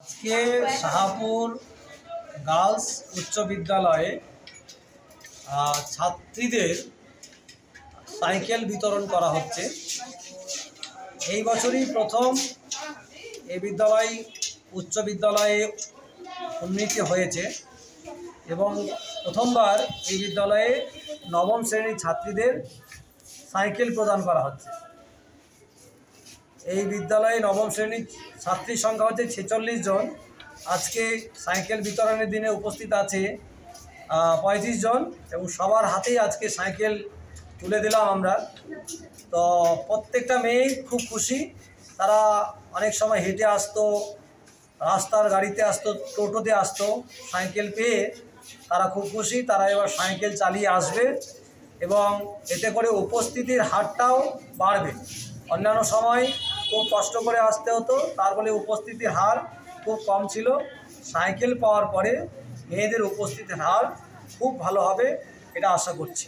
আজকে শাহপুর গার্লস উচ্চ বিদ্যালয়ে ছাত্রীদের সাইকেল বিতরণ করা হচ্ছে। এই বছরই প্রথম এই বিদ্যালয় উচ্চ বিদ্যালয়ে উন্নীত হয়েছে এবং প্রথমবার এই বিদ্যালয়ে নবম শ্রেণীর ছাত্রীদের সাইকেল প্রদান করা হচ্ছে। এই বিদ্যালয়ে নবম শ্রেণীর ছাত্রীর সংখ্যা হচ্ছে 46 জন। আজকে সাইকেল বিতরণের দিনে উপস্থিত আছে 35 জন এবং সবার হাতেই আজকে সাইকেল তুলে দিলাম আমরা। তো প্রত্যেকটা মেয়েই খুব খুশি। তারা অনেক সময় হেঁটে আসতো, রাস্তার গাড়িতে আসতো, টোটোতে আসতো, সাইকেল পেয়ে তারা খুব খুশি। তারা এবার সাইকেল চালিয়ে আসবে এবং এতে করে উপস্থিতির হারটাও বাড়বে। অন্যান্য সময় খুব কষ্ট করে আসতে হতো, তার ফলে উপস্থিতির হার খুব কম ছিল। সাইকেল পাওয়ার পরে মেয়েদের উপস্থিতির হার খুব ভালো হবে, এটা আশা করছি।